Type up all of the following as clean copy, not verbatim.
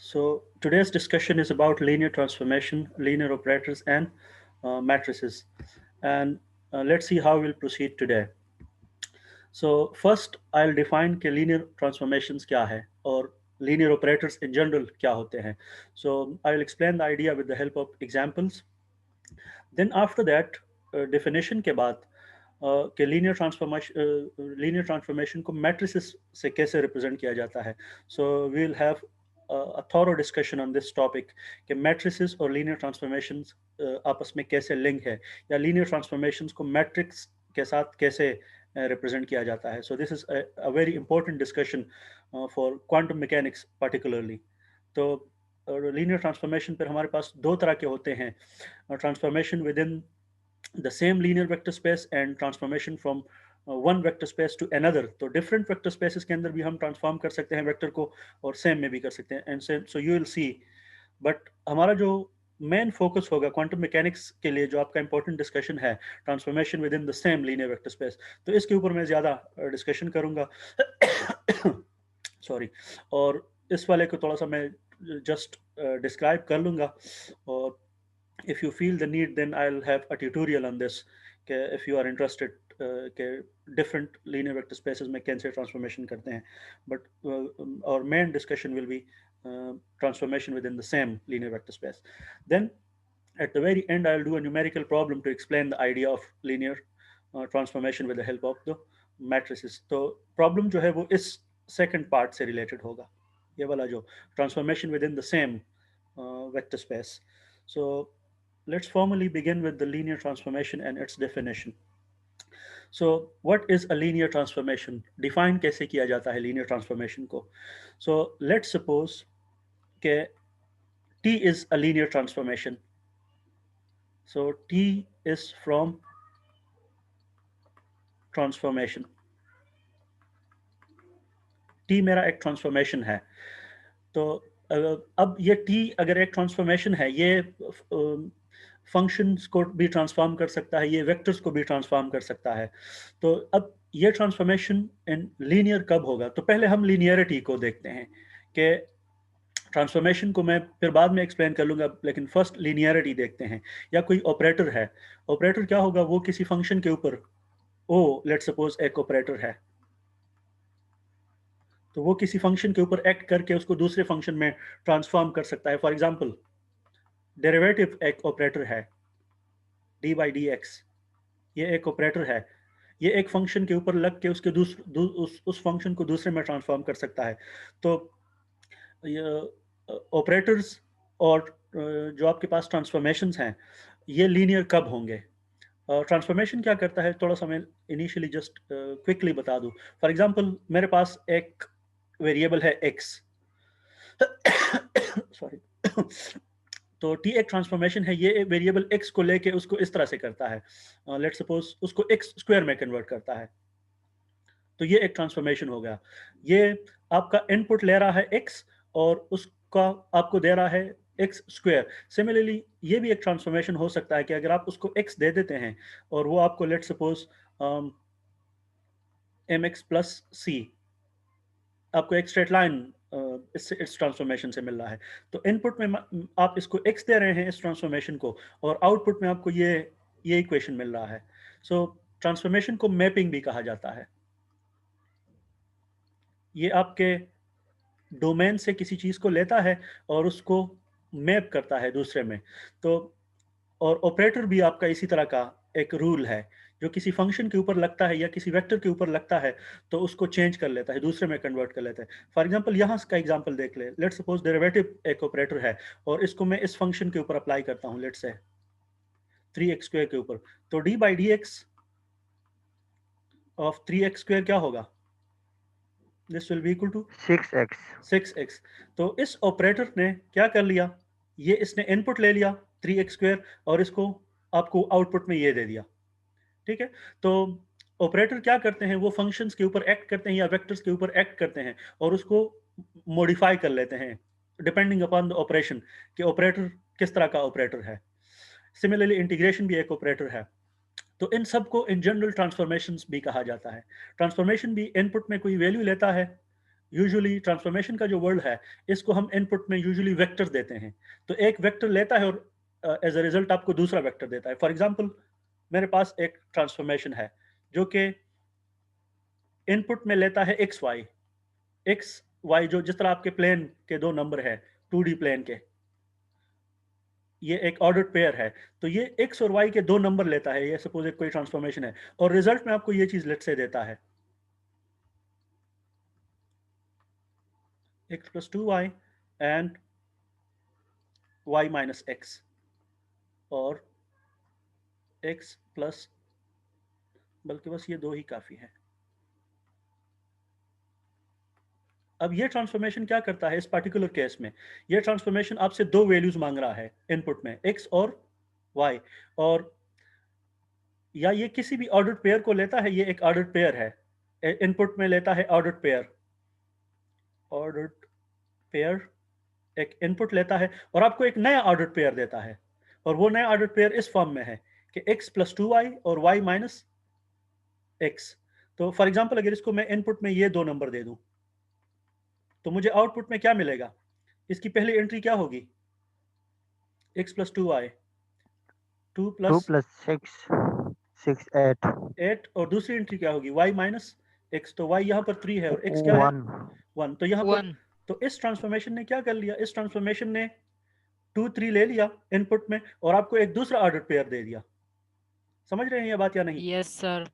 So today's discussion is about linear transformation, linear operators, and matrices. And let's see how we'll proceed today. So first, I'll define कि linear transformations क्या है और linear operators in general क्या होते हैं. So I'll explain the idea with the help of examples. Then after that, definition के बाद कि लीनियर ट्रांसफॉर्मेशन को मैट्रिसेस से कैसे रिप्रेजेंट किया जाता है. So we will have a thorough discussion on this topic कि मैट्रिसेस और लीनियर ट्रांसफॉर्मेशंस आपस में कैसे लिंक है या लीनियर ट्रांसफॉर्मेशंस को मैट्रिक्स के साथ कैसे रिप्रेजेंट किया जाता है. So this is a very important discussion for quantum mechanics particularly. तो लीनियर ट्रांसफॉर्मेशन पर हमारे पास दो तरह के होते हैं, transformation with in the same linear vector space and transformation from one vector space to another. तो different vector spaces के अंदर भी हम transform कर सकते हैं vector को और same में भी कर सकते हैं and same. So you will see. But हमारा जो मेन फोकस होगा क्वांटम मैकेनिक्स के लिए, जो आपका इंपॉर्टेंट डिस्कशन है transformation with in the same linear vector space, तो इसके ऊपर मैं ज़्यादा डिस्कशन करूंगा. सॉरी. और इस वाले को थोड़ा सा मैं जस्ट डिस्क्राइब कर लूंगा, और if you feel the need then I'll have a tutorial on this if you are interested कि different linear vector spaces में कैसे transformation करते हैं. But our main discussion will be transformation within the same linear vector space. Then at the very end I'll do a numerical problem to explain the idea of linear transformation with the help of the matrices. तो problem जो है वो इस second part से related होगा, ये वाला जो transformation within the same vector space. So let's formally begin with the linear transformation and its definition. So what is a linear transformation? Define कैसे किया जाता है linear transformation को? So let's suppose कि T is a linear transformation. So T is from transformation. T मेरा एक transformation है. तो अब ये T अगर एक transformation है, ये फंक्शंस को भी ट्रांसफॉर्म कर सकता है, ये वेक्टर्स को भी ट्रांसफॉर्म कर सकता है. तो अब ये ट्रांसफॉर्मेशन इन लीनियर कब होगा? तो पहले हम लीनियरिटी को देखते हैं कि ट्रांसफॉर्मेशन को मैं फिर बाद में एक्सप्लेन कर लूंगा, लेकिन फर्स्ट लीनियरिटी देखते हैं. या कोई ऑपरेटर है, ऑपरेटर क्या होगा? वो किसी फंक्शन के ऊपर, ओ लेट्स सपोज एक ऑपरेटर है, तो वो किसी फंक्शन के ऊपर एक्ट करके उसको दूसरे फंक्शन में ट्रांसफॉर्म कर सकता है. फॉर एग्जाम्पल, डेरिवेटिव एक ऑपरेटर है, डी बाई डी एक्स, ये एक ऑपरेटर है. ये एक फंक्शन के ऊपर लग के उसके उस फंक्शन को दूसरे में ट्रांसफॉर्म कर सकता है. तो ऑपरेटर्स और जो आपके पास ट्रांसफॉर्मेशंस हैं, ये लीनियर कब होंगे? ट्रांसफॉर्मेशन क्या करता है, थोड़ा सा मैं इनिशियली जस्ट क्विकली बता दूं. फॉर एग्जांपल, मेरे पास एक वेरिएबल है x. सॉरी. तो टी एक ट्रांसफॉर्मेशन है, ये वेरिएबल x को लेके उसको इस तरह से करता है, लेट्स सपोज उसको x स्क्वायर में कन्वर्ट करता है. तो ये एक ट्रांसफॉर्मेशन हो गया. ये आपका इनपुट ले रहा है x और उसका आपको दे रहा है एक्स स्क्वायर. सिमिलरली ये भी एक ट्रांसफॉर्मेशन हो सकता है कि अगर आप उसको x दे देते हैं और वो आपको लेट्स सपोज mx प्लस सी, आपको एक स्ट्रेट लाइन इस ट्रांसफॉर्मेशन से मिल रहा है. तो इनपुट में आप इसको x दे रहे हैं इस ट्रांसफॉर्मेशन को, और आउटपुट में आपको ये इक्वेशन मिल रहा है. सो ट्रांसफॉर्मेशन को मैपिंग भी कहा जाता है. ये आपके डोमेन से किसी चीज को लेता है और उसको मैप करता है दूसरे में. तो और ऑपरेटर भी आपका इसी तरह का एक रूल है, जो किसी फंक्शन के ऊपर लगता है या किसी वेक्टर के ऊपर लगता है तो उसको चेंज कर लेता है, दूसरे में कन्वर्ट कर लेता है. फॉर एग्जांपल, यहाँ का एग्जांपल देख ले. लेट्स सपोज डेरिवेटिव एक ऑपरेटर है और इसको मैं इस फंक्शन के ऊपर अप्लाई करता हूँ, लेट्स से 3x स्क्वायर के ऊपर. तो d by d x of 3x square क्या होगा? This will be equal to 6x 6x. तो इस ऑपरेटर ने क्या कर लिया, ये इसने इनपुट ले लिया 3x स्क्वायर और इसको आपको आउटपुट में ये दे दिया. ठीक है. तो ऑपरेटर क्या करते हैं, वो फंक्शंस के ऊपर एक्ट करते हैं या वेक्टर्स के ऊपर एक्ट करते हैं और उसको मॉडिफाई कर लेते हैं डिपेंडिंग अपॉन द ऑपरेशन, कि ऑपरेटर किस तरह का ऑपरेटर है. सिमिलरली इंटीग्रेशन भी एक ऑपरेटर है. तो इन सब को इन जनरल ट्रांसफॉर्मेशंस भी कहा जाता है. ट्रांसफॉर्मेशन भी इनपुट में कोई वैल्यू लेता है यूजुअली ट्रांसफॉर्मेशन का जो वर्ड है, इसको हम इनपुट में यूजुअली वेक्टर देते हैं। तो एक वेक्टर लेता है और एज अ रिजल्ट आपको दूसरा वेक्टर देता है। फॉर एग्जांपल, मेरे पास एक ट्रांसफॉर्मेशन है जो कि इनपुट में लेता है एक्स वाई। एक्स वाई जो जिस तरह आपके प्लेन के दो नंबर है, 2D प्लेन के, ये एक ऑर्डर्ड पेयर है। तो ये एक्स और वाई के दो नंबर लेता है, ये सपोज एक कोई ट्रांसफॉर्मेशन है, और रिजल्ट में आपको ये चीज लेट से देता है x plus 2y and y minus x, और x प्लस, बल्कि बस ये दो ही काफी है। अब ये ट्रांसफॉर्मेशन क्या करता है इस पर्टिकुलर केस में? ये ट्रांसफॉर्मेशन आपसे दो वैल्यूज मांग रहा है इनपुट में, x और y, और या ये किसी भी ऑर्डर्ड पेयर को लेता है। ये एक ऑर्डर्ड पेयर है, इनपुट में लेता है ऑर्डर्ड पेयर, ऑर्डर्ड पेयर एक इनपुट लेता है और आपको एक नया ऑर्डर्ड पेयर देता है, और वो नया ऑर्डर्ड पेयर इस फॉर्म में है कि x प्लस 2y और y माइनस x। तो फॉर एग्जांपल अगर इसको मैं इनपुट में ये दो नंबर दे दूं, तो मुझे आउटपुट में क्या मिलेगा? इसकी पहली एंट्री क्या होगी? x plus 2y, 2 2 plus plus 6, 6, 8, 8, और दूसरी एंट्री क्या होगी? y minus x। तो y यहाँ पर 3 है और x क्या है? 1, 1। तो यहाँ पर, 1 तो इस ट्रांसफॉर्मेशन ने क्या कर लिया? इस ट्रांसफॉर्मेशन ने 2 3 ले लिया इनपुट में और आपको एक दूसरा ऑर्डर पेयर दे दिया। समझ रहे हैं ये बात या नहीं? Yes sir.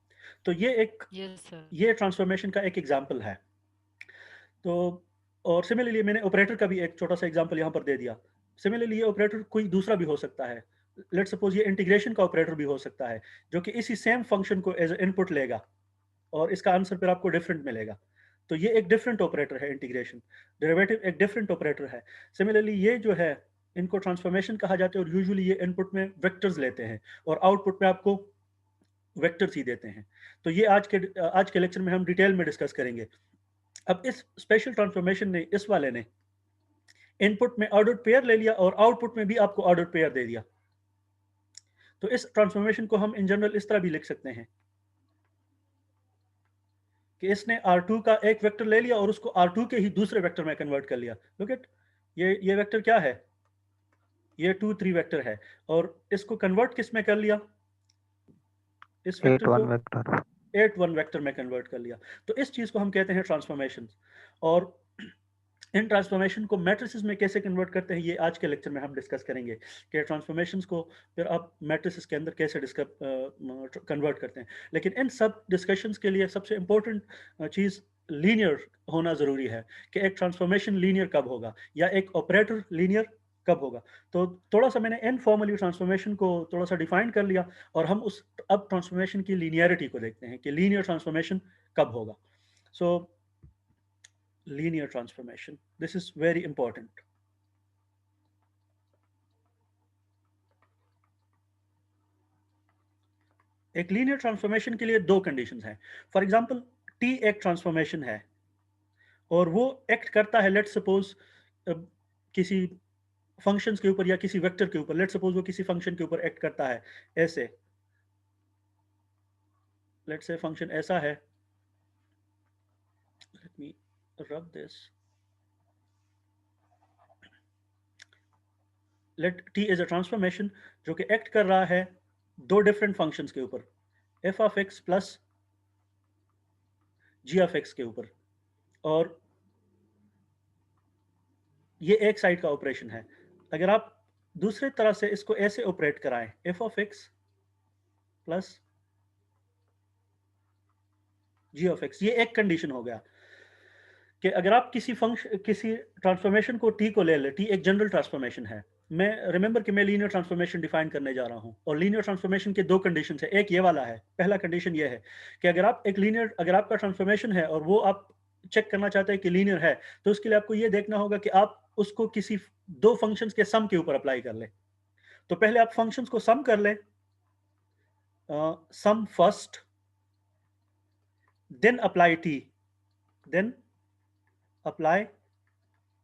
तो यस सर। ये ट्रांसफॉर्मेशन का एक एग्जांपल है। तो और सिमिलरली मैंने ऑपरेटर का भी एक छोटा सा एग्जांपल यहाँ पर दे दिया। सिमिलरली ये ऑपरेटर कोई दूसरा भी हो सकता है। लेट्स सपोज ये इंटीग्रेशन का ऑपरेटर भी हो सकता है, जो कि इसी सेम फंक्शन को एज इनपुट लेगा और इसका आंसर फिर आपको डिफरेंट मिलेगा। तो ये एक डिफरेंट ऑपरेटर है, इंटीग्रेशन डेरिवेटिव एक डिफरेंट ऑपरेटर है। सिमिलरली ये जो है, इनको ट्रांसफॉर्मेशन कहा जाता है, और यूजुअली ये इनपुट में वेक्टर्स लेते हैं और आउटपुट में आपको वेक्टर्स ही देते हैं। तो ये आज के लेक्चर में हम डिटेल में डिस्कस करेंगे। अब इस स्पेशल ट्रांसफॉर्मेशन ने, इस वाले ने इनपुट में ऑर्डर्ड पेयर ले लिया और आउटपुट में भी आपको ऑर्डर्ड पेयर दे दिया। तो इस ट्रांसफॉर्मेशन को हम इन जनरल इस तरह भी लिख सकते हैं कि इसने R2 का एक वेक्टर ले लिया और उसको R2 के ही दूसरे वेक्टर में कन्वर्ट कर लिया। लुक एट, ये वेक्टर क्या है? ये 2 3 वेक्टर है, और इसको कन्वर्ट किस में कर लिया? इस 8, वेक्टर को 1 vector. 8 1 वेक्टर में कन्वर्ट कर लिया। तो इस चीज को हम कहते हैं ट्रांसफॉर्मेशन। और इन ट्रांसफॉर्मेशन को मैट्रिसेस में कैसे कन्वर्ट करते हैं, ये आज के लेक्चर में हम डिस्कस करेंगे कि ट्रांसफॉर्मेशंस को फिर आप मैट्रिसेस के अंदर कैसे कन्वर्ट करते हैं। लेकिन इन सब डिस्कशंस के लिए सबसे इम्पोर्टेंट चीज़ लीनियर होना ज़रूरी है कि एक ट्रांसफॉर्मेशन लीनियर कब होगा या एक ऑपरेटर लीनियर कब होगा। तो थोड़ा सा मैंने इनफॉर्मली ट्रांसफॉर्मेशन को थोड़ा सा डिफाइन कर लिया, और हम उस अब ट्रांसफॉर्मेशन की लीनियरिटी को देखते हैं कि लीनियर ट्रांसफॉर्मेशन कब होगा। सो linear transformation, this is very important. एक लीनियर ट्रांसफॉर्मेशन के लिए दो कंडीशंस हैं। फॉर एग्जांपल, टी एक ट्रांसफॉर्मेशन है और वो एक्ट करता है, लेट्स सपोज किसी फंक्शंस के ऊपर या किसी वेक्टर के ऊपर। लेट्स सपोज वो किसी फंक्शन के ऊपर एक्ट करता है ऐसे। लेट्स से फंक्शन ऐसा है, let me rub this, let T is a transformation जो कि एक्ट कर रहा है दो डिफरेंट फंक्शंस के ऊपर, f of x plus g of x के ऊपर। और ये एक साइड का ऑपरेशन है। अगर आप दूसरे तरह से इसको ऐसे ऑपरेट कराएं, f of x plus g of x, ये एक कंडीशन हो गया कि अगर आप किसी ट्रांसफॉर्मेशन को टी को ले ले, टी एक जनरल ट्रांसफॉर्मेशन है। मैं रिमेंबर कि मैं लीनियर ट्रांसफॉर्मेशन डिफाइन करने जा रहा हूं, और लीनियर ट्रांसफॉर्मेशन के दो कंडीशन है। एक ये वाला है, पहला कंडीशन ये है कि अगर आपका ट्रांसफॉर्मेशन है और वो आप चेक करना चाहते हैं कि लीनियर है, तो उसके लिए आपको ये देखना होगा कि आप उसको किसी दो फंक्शंस के सम के ऊपर अप्लाई कर ले। तो पहले आप फंक्शंस को सम कर ले, sum first, then apply T, then apply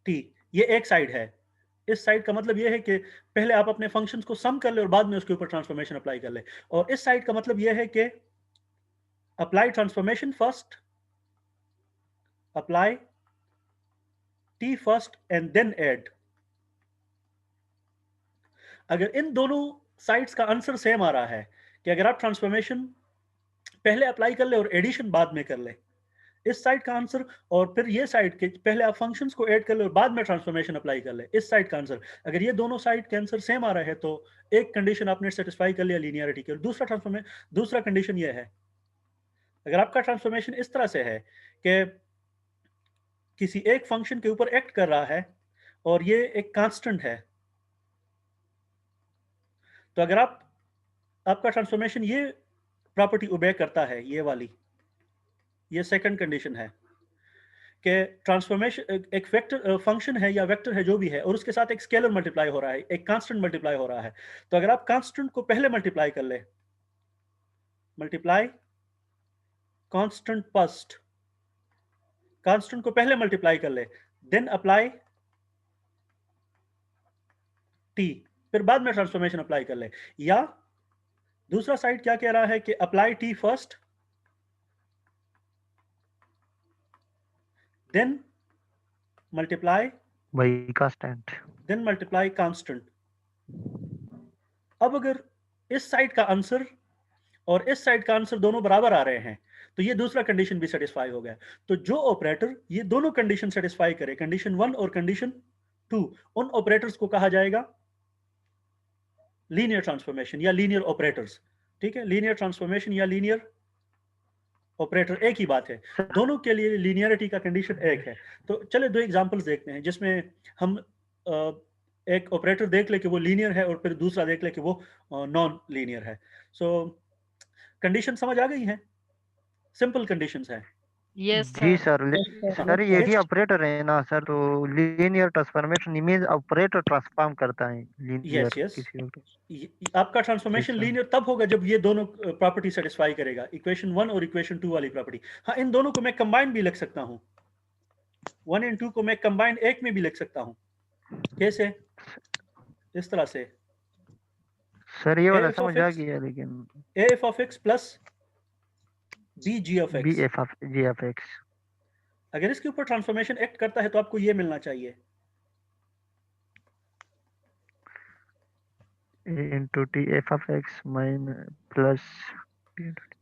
T. ये एक साइड है। इस साइड का मतलब ये है कि पहले आप अपने फंक्शंस को सम कर ले और बाद में उसके ऊपर ट्रांसफॉर्मेशन अप्लाई कर ले। और इस साइड का मतलब ये है कि apply transformation first, apply t first and then add, अगर इन दोनों साइड्स का आंसर सेम आ रहा है कि अगर आप ट्रांसफॉर्मेशन पहले अप्लाई कर ले और एडिशन बाद में कर ले, इस साइड का आंसर, और फिर ये साइड के पहले आप फंक्शंस को ऐड कर ले और बाद में ट्रांसफॉर्मेशन अप्लाई कर ले, इस साइड का आंसर, अगर ये दोनों साइड के आंसर सेम आ रहे हैं तो एक कंडीशन आपने सेटिस्फाई कर लिया लीनियरिटी की। और दूसरा कंडीशन ये है, अगर आपका ट्रांसफॉर्मेशन इस तरह से है कि किसी एक फंक्शन के ऊपर एक्ट कर रहा है और ये एक कांस्टेंट है, तो अगर आपका ट्रांसफॉर्मेशन ये प्रॉपर्टी ओबे करता है, ये वाली, ये सेकंड कंडीशन है कि ट्रांसफॉर्मेशन एक वेक्टर फंक्शन है या वेक्टर है जो भी है और उसके साथ एक स्केलर मल्टीप्लाई हो रहा है, एक कांस्टेंट मल्टीप्लाई हो रहा है, तो अगर आप कांस्टेंट को पहले मल्टीप्लाई कर ले, मल्टीप्लाई कांस्टेंट फर्स्ट, कांस्टेंट को पहले मल्टीप्लाई कर ले, देन अप्लाई टी, फिर बाद में ट्रांसफॉर्मेशन अप्लाई कर ले, या दूसरा साइड क्या कह रहा है कि apply T first then multiply by constant. Then multiply constant. अब अगर इस साइड का आंसर और इस साइड का आंसर दोनों बराबर आ रहे हैं तो ये दूसरा कंडीशन भी सेटिस्फाई हो गया। तो जो ऑपरेटर ये दोनों कंडीशन सेटिस्फाई करे, कंडीशन 1 और कंडीशन 2, उन ऑपरेटर्स को कहा जाएगा लीनियर ट्रांसफॉर्मेशन या लीनियर ऑपरेटर्स। ठीक है, लीनियर ट्रांसफॉर्मेशन या लीनियर ऑपरेटर एक ही बात है, दोनों के लिए लीनियरिटी का कंडीशन एक है। तो चले दो एग्जांपल्स देखते हैं जिसमें हम एक ऑपरेटर देख ले कि वो लीनियर है और फिर दूसरा देख ले कि वो नॉन लीनियर है। सो कंडीशन समझ आ गई है, सिंपल कंडीशंस है। Yes, जी sir. सर, सर यही ऑपरेटर है ना सर, तो linear transformation image operator transform करता है लीनियर यस किसी आपका ट्रांसफॉर्मेशन सर। लीनियर तब होगा जब ये दोनों प्रॉपर्टी सेटिस्फाई करेगा, इक्वेशन 1 और इक्वेशन 2 वाली प्रॉपर्टी। हाँ, इन दोनों को मैं कंबाइन भी लिख सकता हूँ, 1 एंड 2 को मैं कंबाइन एक में भी लिख सकता हूँ। कैसे? इस तरह से सर ये वाला AF समझ of आ x गया, लेकिन AF of x plus BG of b x, f of g of x अगर इसके ऊपर ट्रांसफॉर्मेशन एक्ट करता है तो आपको ये मिलना चाहिए, into T F of x mine plus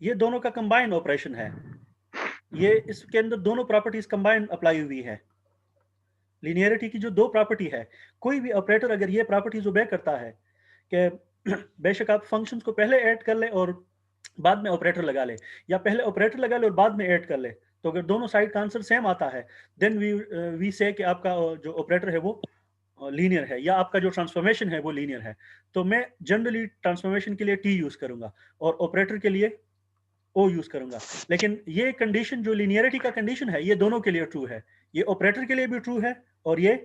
ये दोनों का कंबाइन ऑपरेशन है, ये इसके अंदर दोनों प्रॉपर्टीज कंबाइन अप्लाई हुई है। लीनियरिटी की जो दो प्रॉपर्टी है, कोई भी ऑपरेटर अगर ये प्रॉपर्टीज ओबे करता है कि बेशक आप फंक्शंस को पहले ऐड कर ले और बाद में ऑपरेटर लगा ले, या पहले ऑपरेटर लगा ले और बाद में ऐड कर ले, तो अगर दोनों साइड का आंसर सेम आता है देन वी से कि आपका जो ऑपरेटर है वो लीनियर है या आपका जो ट्रांसफॉर्मेशन है वो लीनियर है। तो मैं जनरली ट्रांसफॉर्मेशन के लिए टी यूज करूंगा और ऑपरेटर के लिए ओ यूज करूंगा, लेकिन ये कंडीशन जो लीनियरिटी का कंडीशन है ये दोनों के लिए ट्रू है, ये ऑपरेटर के लिए भी ट्रू है और ये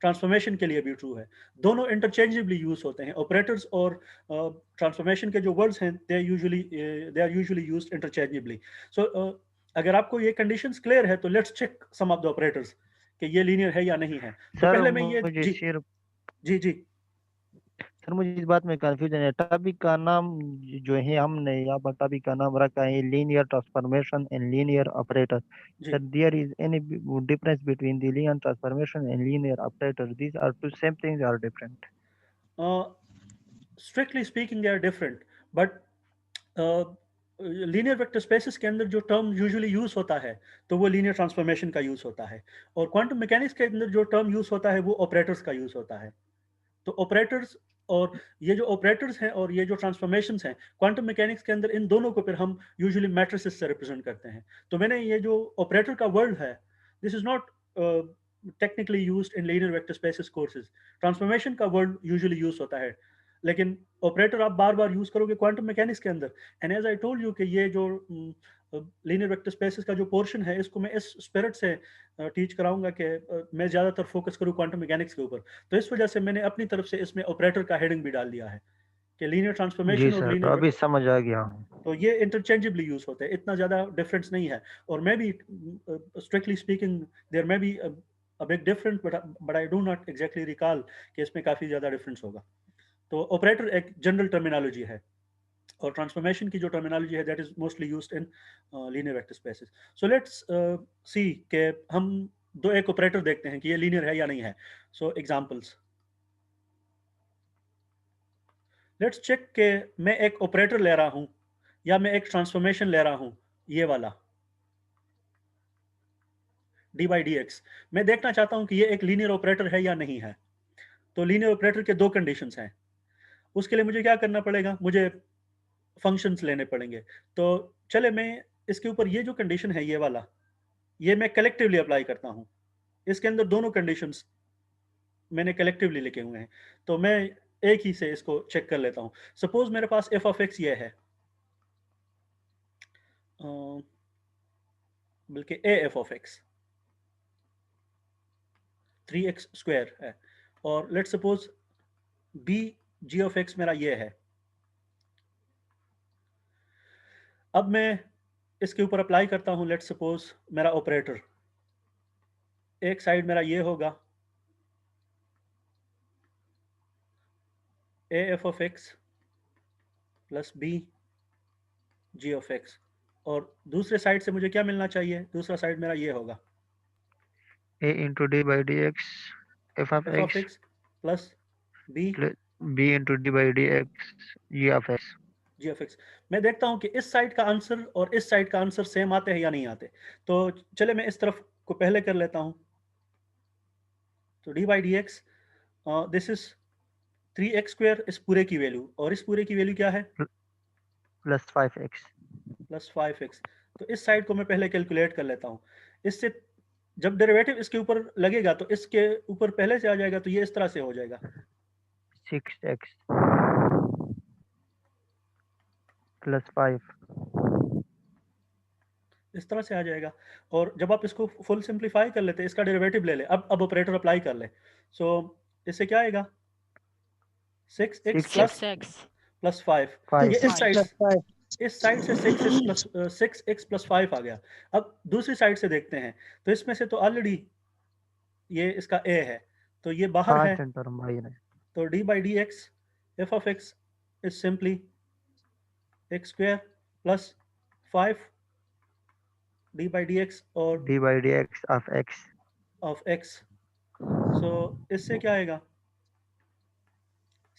ट्रांसफॉर्मेशन के लिए भी ट्रू है। दोनों इंटरचेंजेबली यूज होते हैं, ऑपरेटर्स और ट्रांसफॉर्मेशन के जो वर्ड्स हैं they are usually used interchangeably. So अगर आपको ये कंडीशंस क्लियर है तो let's check some of the operators कि ये लीनियर है या नहीं है। तो सर पहले मैं ये मुझे सिर्फ जी सर मुझे इस बात में कंफ्यूजन है, टॉपिक का नाम जो है हमने यहाँ पर टॉपिक का नाम रखा है linear transformation and linear operator. जी sir there is any difference between the linear transformation and linear operator? These are two same things are different? Strictly speaking they are different, but linear vector spaces के अंदर जो term usually use होता है तो वो linear transformation का use होता है, और क्वांटम मैकेनिक्स के अंदर जो टर्म यूज होता है वो ऑपरेटर्स का यूज होता है। तो ऑपरेटर्स और ये जो ऑपरेटर्स हैं और ये जो ट्रांसफॉर्मेशंस हैं क्वांटम मैकेनिक्स के अंदर, इन दोनों को फिर हम यूजुअली मैट्रिसेस से रिप्रेजेंट करते हैं। तो मैंने ये जो ऑपरेटर का वर्ड है, this is not technically used in linear vector spaces courses. Transformation का वर्ड यूजुअली यूज होता है, लेकिन ऑपरेटर आप बार बार यूज करोगे क्वांटम मैकेनिक्स के अंदर। And as I told you कि ये जो लीनियर वेक्टर स्पेसेस का जो पोर्शन है इसको मैं इस स्पिरिट से टीच कराऊंगा कि मैं ज़्यादातर फोकस करूँ क्वांटम मैकेनिक्स के ऊपर। तो इस वजह से मैंने अपनी तरफ से इसमें ऑपरेटर का हेडिंग भी डाल दिया है कि लीनियर जी ट्रांसफॉर्मेशन और सर, लीनियर अभी वेक्टर, समझ आ गया। तो ये इंटरचेंजेबली यूज होते हैं, इतना ज़्यादा डिफरेंस नहीं है। और मैं भी स्ट्रिक्टली स्पीकिंग देयर में भी a big different, but I do not exactly recall कि इसमें काफ़ी ज़्यादा डिफरेंस होगा। तो ऑपरेटर एक जनरल टर्मिनोलॉजी है और ट्रांसफॉर्मेशन की जो टर्मिनोलॉजी है that is mostly used in linear vector spaces. So let's see कि हम दो एक ऑपरेटर देखते हैं कि ये लीनियर है या नहीं है। सो एग्जांपल्स, लेट्स चेक के मैं एक ऑपरेटर ले रहा हूं या मैं एक ट्रांसफॉर्मेशन ले रहा हूं, ये वाला डी बाई डी एक्स। मैं देखना चाहता हूं कि ये एक लीनियर ऑपरेटर है या नहीं है। तो लीनियर ऑपरेटर के दो कंडीशंस हैं। उसके लिए मुझे क्या करना पड़ेगा, मुझे फंक्शंस लेने पड़ेंगे। तो चले मैं इसके ऊपर ये जो कंडीशन है ये वाला, ये मैं कलेक्टिवली अप्लाई करता हूं। इसके अंदर दोनों कंडीशंस मैंने कलेक्टिवली लिखे हुए हैं। तो मैं एक ही से इसको चेक कर लेता हूं। सपोज मेरे पास एफ ऑफ एक्स ये है, बल्कि a f of x 3x square है, और let suppose b g of x मेरा ये है। अब मैं इसके ऊपर अप्लाई करता हूं, लेट सपोज मेरा ऑपरेटर, एक साइड मेरा ये होगा a f of x plus b g of x, और दूसरे साइड से मुझे क्या मिलना चाहिए, दूसरा साइड मेरा ये होगा a into d by dx f of f of x x plus b plus b into d by dx g of x. G of x. मैं देखता हूं कि इस साइड का आंसर और इस साइड का आंसर सेम आते हैं या नहीं आते। तो चले मैं इस तरफ को पहले कर लेता हूं। तो d by d x, this is 3x square, इस पूरे की वैल्यू, और इस पूरे की वैल्यू क्या है, plus 5x. Plus 5x। तो इस साइड को मैं पहले कैलकुलेट कर लेता हूँ। इससे जब डेरिवेटिव इसके ऊपर लगेगा तो इसके ऊपर पहले से आ जाएगा, तो ये इस तरह से हो जाएगा 6x plus 5. इस तरह से आ जाएगा। और जब आप इसको फुल सिंप्लीफाई कर लेते हैं, इसका डेरिवेटिव ले ले, अब ऑपरेटर अप्लाई कर ले। सो इससे क्या आएगा, 6x 6x plus 6x plus 5। 5. ये plus 5. इस साइड से 6x प्लस 5 आ गया। अब दूसरी साइड से देखते हैं, तो इसमें से तो ऑलरेडी ये इसका a है, तो ये बाहर है। constant term by है. तो d by dx f of x is simply x square plus 5 d by dx और d by dx of x of x। so इससे क्या आएगा,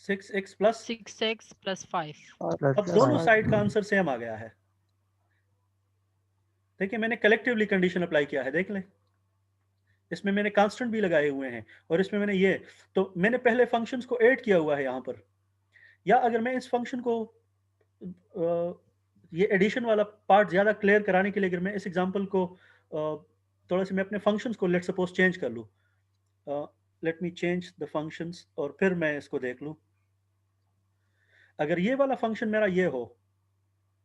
6x plus, 6x plus 5. plus अब दोनों 5. साइड का answer same आ गया है। देखिए मैंने कलेक्टिवली कंडीशन अप्लाई किया है, देख लें। इसमें मैंने कांस्टेंट भी लगाए हुए हैं, और इसमें मैंने ये, तो मैंने पहले फंक्शंस को ऐड किया हुआ है यहाँ पर। या अगर मैं इस फंक्शन को ये एडिशन वाला पार्ट ज़्यादा क्लियर कराने के लिए, अगर मैं इस एग्जांपल को थोड़ा सा मैं अपने फंक्शंस को लेट सपोज चेंज कर लूँ, let me change the functions, और फिर मैं इसको देख लूँ। अगर ये वाला फंक्शन मेरा ये हो,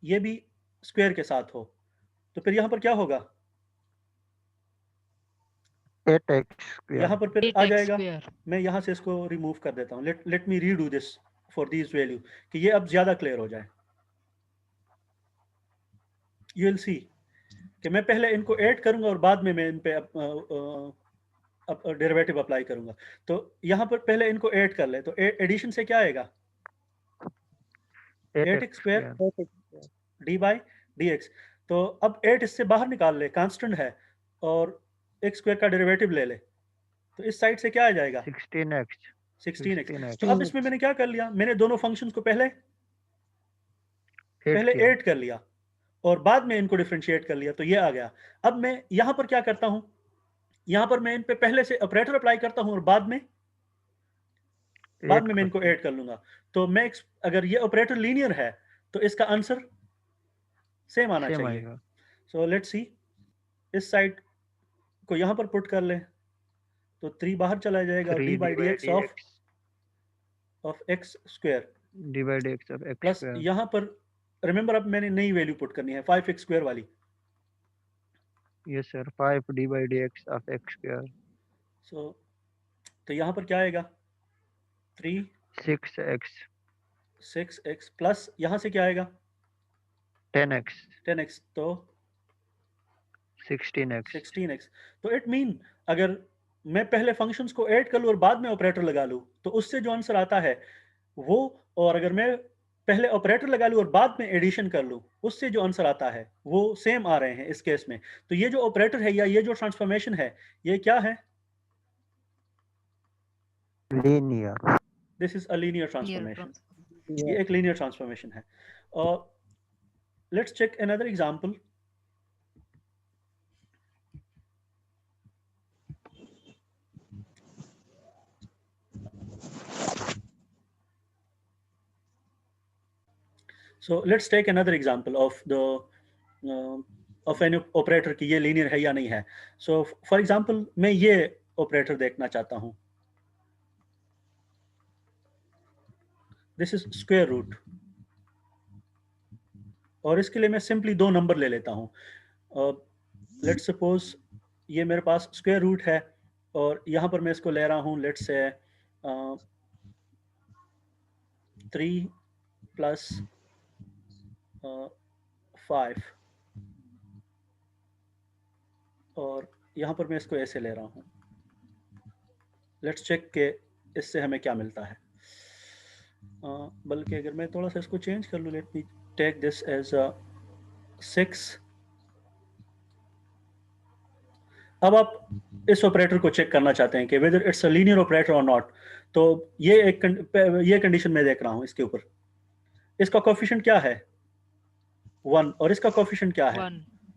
ये भी स्क्वायर के साथ हो, तो फिर यहाँ पर क्या होगा, 8x square. यहाँ पर फिर आ 8x जाएगा। square. मैं यहाँ से इसको रिमूव कर देता हूँ। Let me redo this for this value, कि ये अब ज़्यादा क्लियर हो जाए। यू विल सी कि मैं पहले इनको ऐड करूंगा और बाद में मैं इन पे डेरिवेटिव अप्लाई करूंगा। तो यहाँ पर पहले इनको ऐड कर ले, तो एडिशन से क्या आएगा, 8x square D by d x. तो अब 8 इससे बाहर निकाल ले, कांस्टेंट है, और x स्क्वायर का डेरिवेटिव ले ले, तो इस साइड से क्या आ जाएगा, 16x. 16x। तो अब इसमें मैंने क्या कर लिया, मैंने दोनों फंक्शंस को पहले Add किया. ऐड कर लिया और बाद में इनको डिफरेंशिएट कर लिया, तो ये आ गया। अब मैं यहाँ पर क्या करता हूँ, यहाँ पर मैं इन पे पहले से ऑपरेटर अप्लाई करता हूँ और बाद में मैं इनको ऐड कर लूंगा। तो मैं अगर ये ऑपरेटर लीनियर है तो इसका आंसर सेम आना चाहिए। आएगा. सो लेट्स सी, इस साइड को यहाँ पर पुट कर ले, तो 3 बाहर चला जाएगा, और 3 D by d x of x square d by dx of x plus square. यहाँ पर रिमेंबर अब मैंने नई वैल्यू पुट करनी है 5x स्क्वायर वाली। Yes sir. 5 d by dx of x square. सो तो यहाँ पर क्या आएगा, 3 6x 6x प्लस यहाँ से क्या आएगा, 10x 10x, तो 16x. 16x। तो इट मीन अगर मैं पहले फंक्शंस को ऐड कर लूँ और बाद में ऑपरेटर लगा लूँ, तो उससे जो आंसर आता है वो, और अगर मैं पहले ऑपरेटर लगा लूँ और बाद में एडिशन कर लूँ, उससे जो आंसर आता है वो सेम आ रहे हैं इस केस में। तो ये जो ऑपरेटर है या ये जो ट्रांसफॉर्मेशन है, ये क्या है? Linear. This is a linear transformation. ये एक लीनियर ट्रांसफॉर्मेशन है। और let's check another example. So let's take another example of the of an operator कि ये लीनियर है या नहीं है। So for example मैं ये ऑपरेटर देखना चाहता हूँ, दिस इज स्क्वायर रूट, और इसके लिए मैं सिंपली दो नंबर ले लेता हूँ। लेट्स सपोज ये मेरे पास स्क्वायर रूट है और यहाँ पर मैं इसको ले रहा हूँ, लेट्स से 3 प्लस 5, और यहाँ पर मैं इसको ऐसे ले रहा हूँ। लेट्स चेक के इससे हमें क्या मिलता है। बल्कि अगर मैं थोड़ा सा इसको चेंज कर लूँ, let me take this as 6। अब आप इस ऑपरेटर को चेक करना चाहते हैं कि whether it's a linear operator और नॉट। तो ये कंडीशन मैं देख रहा हूँ इसके ऊपर, इसका कोफिशिएंट क्या है 1, और इसका कोफिशिएंट क्या है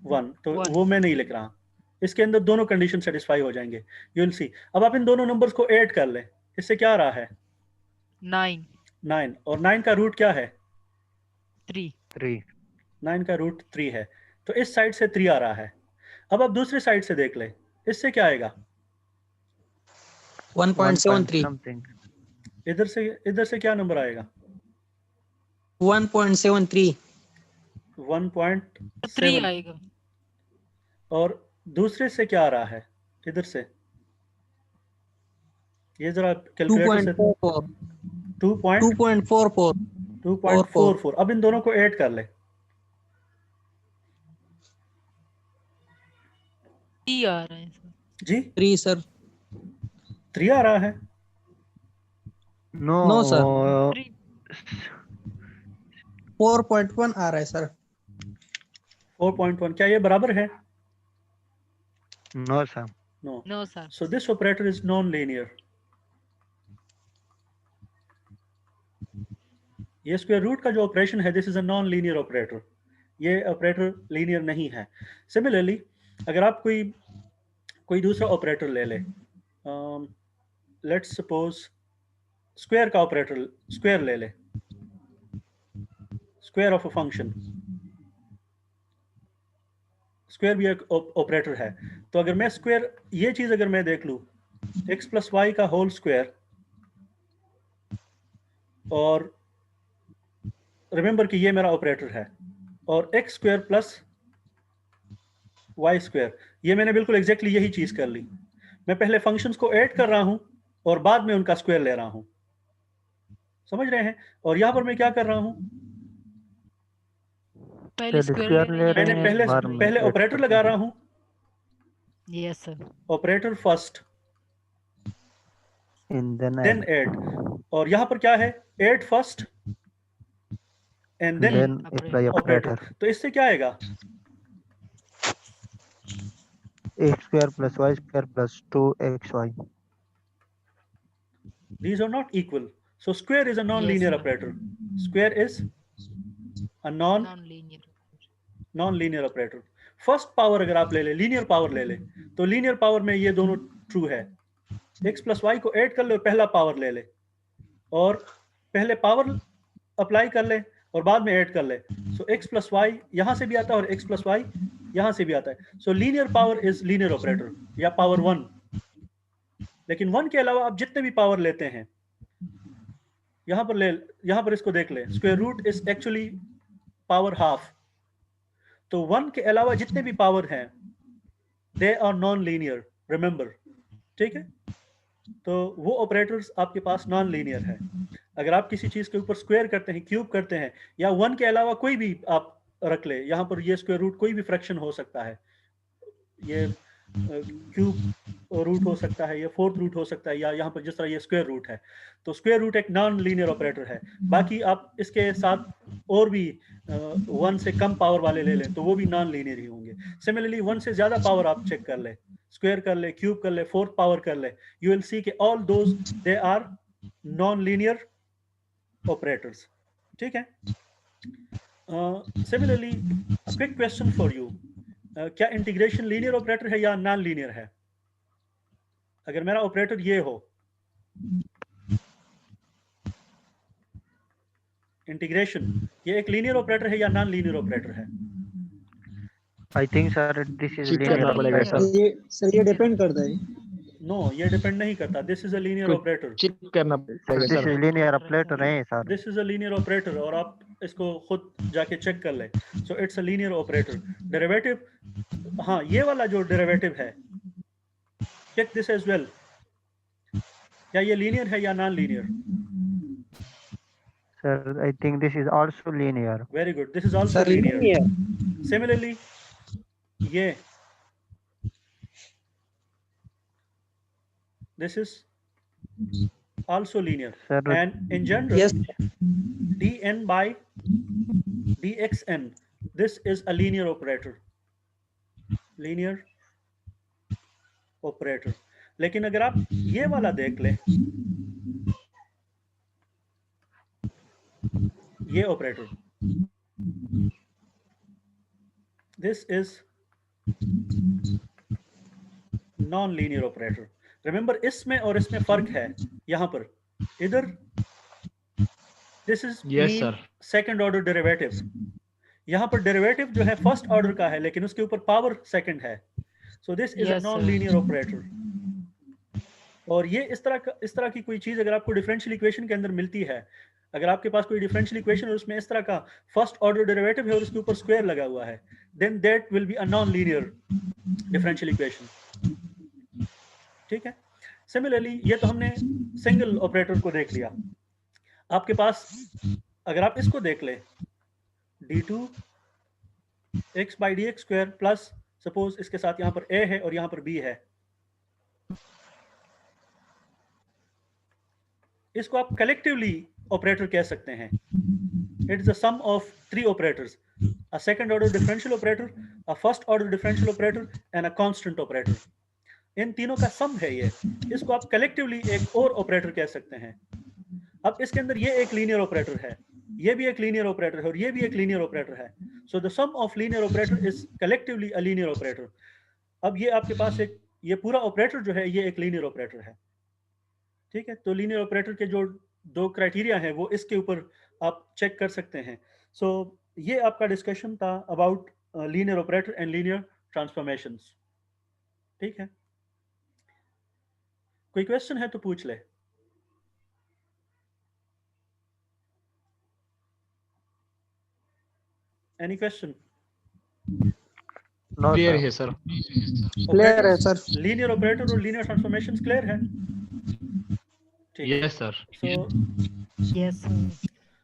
1, तो वो मैं नहीं लिख रहा। इसके अंदर दोनों कंडीशन सेटिस्फाई हो जाएंगे, यू विल सी। अब आप इन दोनों नंबर्स को ऐड कर लें, इससे क्या आ रहा है 9, और 9 का रूट क्या है 3। 9 का रूट 3 है, तो इस साइड से 3 आ रहा है। अब आप दूसरी साइड से देख लें, इससे क्या आएगा 1.73 समथिंग। इधर से क्या नंबर आएगा 1.73 1.7 आएगा। और दूसरे से क्या आ रहा है इधर से, ये जरा कैलकुलेटर से 2.44 2.44। अब इन दोनों को ऐड कर ले, 3 आ रहा है सर। जी 3 सर 3 आ रहा है। नो सर 3 4.1 आ रहा है सर 4.1, क्या ये बराबर है? No sir. No sir. So this operator is non-linear. ये स्क्वायर रूट का जो ऑपरेशन है, this is a non linear operator, ये ऑपरेटर लीनियर नहीं है। सिमिलरली अगर आप कोई दूसरा ऑपरेटर ले ले, लेट्स सपोज स्क्वायर का ऑपरेटर, स्क्वायर ले ले, square of a function, square भी एक ऑपरेटर है। तो अगर मैं स्क्वायर, ये चीज अगर मैं देख लूं x प्लस वाई का होल स्क्वायर, और रिमेंबर कि ये मेरा ऑपरेटर है, और x square plus y square, ये मैंने बिल्कुल एग्जैक्टली यही चीज कर ली। मैं पहले फंक्शंस को ऐड कर रहा हूं और बाद में उनका स्क्वायर ले रहा हूं, समझ रहे हैं? और यहां पर मैं क्या कर रहा हूं, पहले स्क्वायर ले रहे मैंने हैं, बाद में पहले ऐड ऑपरेटर करते लगा हैं। रहा हूं, yes sir. Operator first in then then add, और यहां पर क्या है add first and then apply operator. Operator. तो इससे क्या आएगा x square plus y square plus 2xy। these are not equal, so square is a non-linear sir. operator, square is a non linear. non-linear operator। First power अगर आप ले ले, linear power ले ले, तो लीनियर पावर में ये दोनों ट्रू है। x प्लस वाई को ऐड कर ले और पहला पावर ले ले, और पहले पावर अप्लाई कर ले और बाद में ऐड कर ले। सो x प्लस वाई यहाँ से भी आता है और x प्लस वाई यहाँ से भी आता है। सो linear power is linear operator या पावर 1। लेकिन 1 के अलावा आप जितने भी पावर लेते हैं, यहाँ पर इसको देख ले, square root is actually power half. तो 1 के अलावा जितने भी पावर हैं they are non linear, remember, ठीक है? तो वो ऑपरेटर्स आपके पास नॉन लीनियर है। अगर आप किसी चीज के ऊपर स्क्वायर करते हैं, क्यूब करते हैं, या 1 के अलावा कोई भी आप रख ले, यहाँ पर ये स्क्वायर रूट कोई भी फ्रैक्शन हो सकता है, ये क्यूब रूट हो सकता है, या फोर्थ रूट हो सकता है, या यहाँ पर जिस तरह ये स्क्वायर रूट है, तो स्क्वायर रूट एक नॉन लीनियर ऑपरेटर है। बाकी आप इसके साथ और भी 1 से कम पावर वाले ले लें तो वो भी नॉन लीनियर ही होंगे। सिमिलरली 1 से ज़्यादा पावर आप चेक कर ले, स्क्वायर कर ले, क्यूब कर ले, फोर्थ पावर कर ले, यू विल सी कि all those they are non linear operators. ठीक है। Similarly quick question for you, क्या इंटीग्रेशन लीनियर ऑपरेटर है या नॉन लीनियर है? अगर मेरा ऑपरेटर ये हो, इंटीग्रेशन, ये एक लीनियर ऑपरेटर है या नॉन लीनियर ऑपरेटर है? I think sir this is check linear करना पड़ेगा ऑपरेटर। सर। ये डिपेंड करता है। नो, ये डिपेंड नहीं करता। दिस इज अ लीनियर कुछ ऑपरेटर, चेक करना पड़ेगा this sir. Is linear operator है sir. This is a linear operator, और आप इसको खुद जाके चेक कर ले। So it's a linear operator. Derivative, हाँ, ये वाला जो डेरिवेटिव है, चेक दिस एज वेल, क्या ये लीनियर है या non linear? Sir I think this is also linear. Very good, this is also sir linear. linear। Similarly ये, this is also linear, Sir, and in general Yes, dn by dxn, this is a linear operator, linear operator। लेकिन अगर आप ये वाला देख लें, ये operator, this is non linear operator. Remember, इसमें और इसमें फर्क है। यहां पर इधर this is Yes, sir. Second order derivative, यहां पर डेरिवेटिव जो है फर्स्ट ऑर्डर का है, लेकिन उसके ऊपर पावर सेकंड है। So this is a Yes, non sir. Linear operator. और ये इस तरह की कोई चीज अगर आपको डिफरेंशियल इक्वेशन के अंदर मिलती है, अगर आपके पास कोई डिफरेंशियल इक्वेशन और उसमें इस तरह का फर्स्ट ऑर्डर डेरिवेटिव है और उसके ऊपर स्क्वायर लगा हुआ है, then that will be a non linear differential equation. ठीक है। सिमिलरली ये तो हमने सिंगल ऑपरेटर को देख लिया। आपके पास अगर आप इसको देख ले, d2 x by dx square plus, suppose इसके साथ यहां पर a है और यहां पर b है, इसको आप कलेक्टिवली ऑपरेटर कह सकते हैं। It is the sum of 3 operators, a second order differential operator, a first order differential operator and a constant operator. इन तीनों का सम है ये, इसको आप कलेक्टिवली एक और ऑपरेटर कह सकते हैं। अब इसके अंदर ये एक लीनियर ऑपरेटर है, ये भी एक लीनियर ऑपरेटर है और ये भी एक लीनियर ऑपरेटर है। So the sum of linear operator is collectively a linear operator. अब ये आपके पास एक, ये पूरा ऑपरेटर जो है ये एक लीनियर ऑपरेटर है। ठीक है। तो लीनियर ऑपरेटर के जो 2 क्राइटेरिया हैं वो इसके ऊपर आप चेक कर सकते हैं। सो ये आपका डिस्कशन था about linear operator and linear transformations. ठीक है। कोई क्वेश्चन है तो पूछ ले। Any question? No clear sir. है सर। क्लियर है सर। लीनियर ऑपरेटर और लीनियर ट्रांसफॉर्मेशंस क्लियर है? ठीक है। Yes sir. So Yes, sir.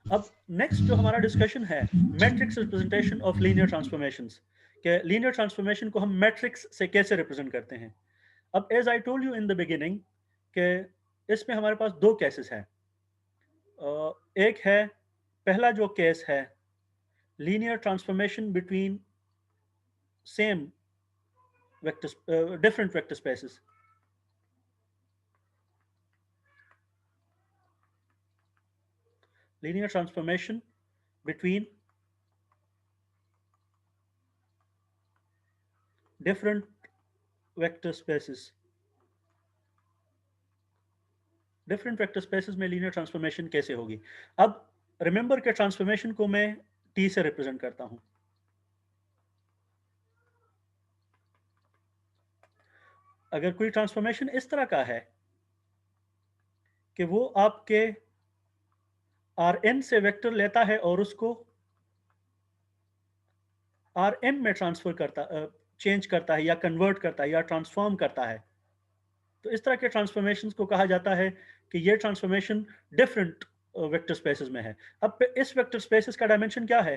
अब नेक्स्ट जो हमारा डिस्कशन है, matrix representation of linear transformations, के लीनियर ट्रांसफॉर्मेशन को हम मैट्रिक्स से कैसे रिप्रेजेंट करते हैं। अब as I told you in the beginning के इसमें हमारे पास 2 केसेस हैं। एक है, पहला जो केस है, linear transformation between same vector, different vector spaces. linear transformation between different vector spaces। different vector spaces में linear transformation कैसे होगी? अब remember के transformation को मैं t से represent करता हूं। अगर कोई transformation इस तरह का है कि वो आपके Rn से वेक्टर लेता है और उसको Rm में ट्रांसफर करता, चेंज करता है या कन्वर्ट करता है या ट्रांसफॉर्म करता है, तो इस तरह के ट्रांसफॉर्मेशंस को कहा जाता है कि ये ट्रांसफॉर्मेशन डिफरेंट वेक्टर स्पेसेस में है। अब इस वेक्टर स्पेसेस का डायमेंशन क्या है?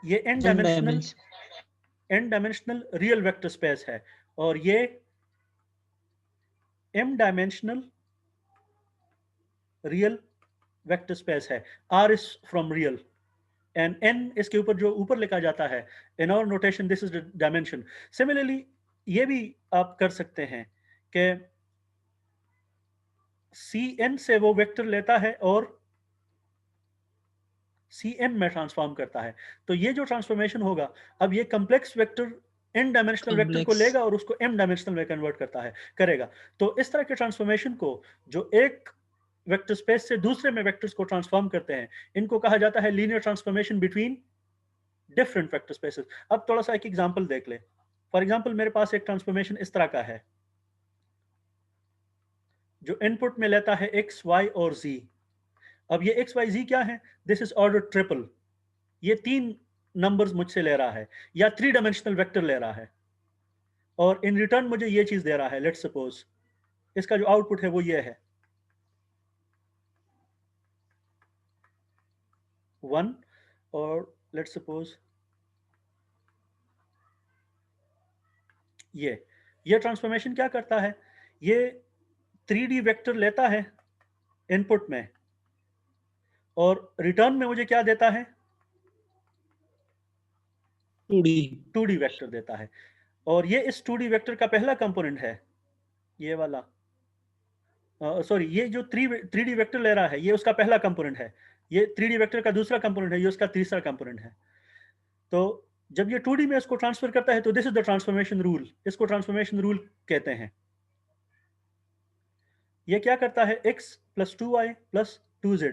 ये n dimensional real vector space है, और ये m dimensional real vector space है। R is from real and n इसके ऊपर जो ऊपर लिखा जाता है in our notation this is the dimension. Similarly ये भी आप कर सकते हैं कि Cn से वो वेक्टर लेता है और Cm में ट्रांसफॉर्म करता है। तो ये जो ट्रांसफॉर्मेशन होगा, अब ये complex vector n dimensional vector को लेगा और उसको m डायमेंशनल में कन्वर्ट करेगा। तो इस तरह के ट्रांसफॉर्मेशन को जो एक वेक्टर स्पेस से दूसरे में वेक्टर्स को ट्रांसफॉर्म करते हैं, इनको कहा जाता है linear transformation between different vector spaces. अब थोड़ा सा एक एग्जांपल देख ले। फॉर एग्जांपल मेरे पास एक ट्रांसफॉर्मेशन इस तरह का है जो इनपुट में लेता है x, y और z। अब ये x, y, z क्या है? This is order triple. ये 3 नंबर्स मुझसे ले रहा है या 3 डायमेंशनल वेक्टर ले रहा है, और इन रिटर्न मुझे ये चीज दे रहा है। लेट्स सपोज इसका जो आउटपुट है वो ये है 1, और लेट्स सपोज ये ट्रांसफॉर्मेशन क्या करता है? ये 3D वेक्टर लेता है इनपुट में और रिटर्न में मुझे क्या देता है? 2D वेक्टर देता है। और ये इस 2D वेक्टर का पहला कंपोनेंट है, ये वाला सॉरी, ये जो 3D वेक्टर ले रहा है ये उसका पहला कंपोनेंट है, ये 3D वेक्टर का दूसरा कंपोनेंट है, ये उसका तीसरा कंपोनेंट है। तो जब ये 2D में इसको ट्रांसफर करता है तो this is the transformation rule. इसको ट्रांसफॉर्मेशन रूल कहते हैं। ये क्या करता है? x + 2y + 2z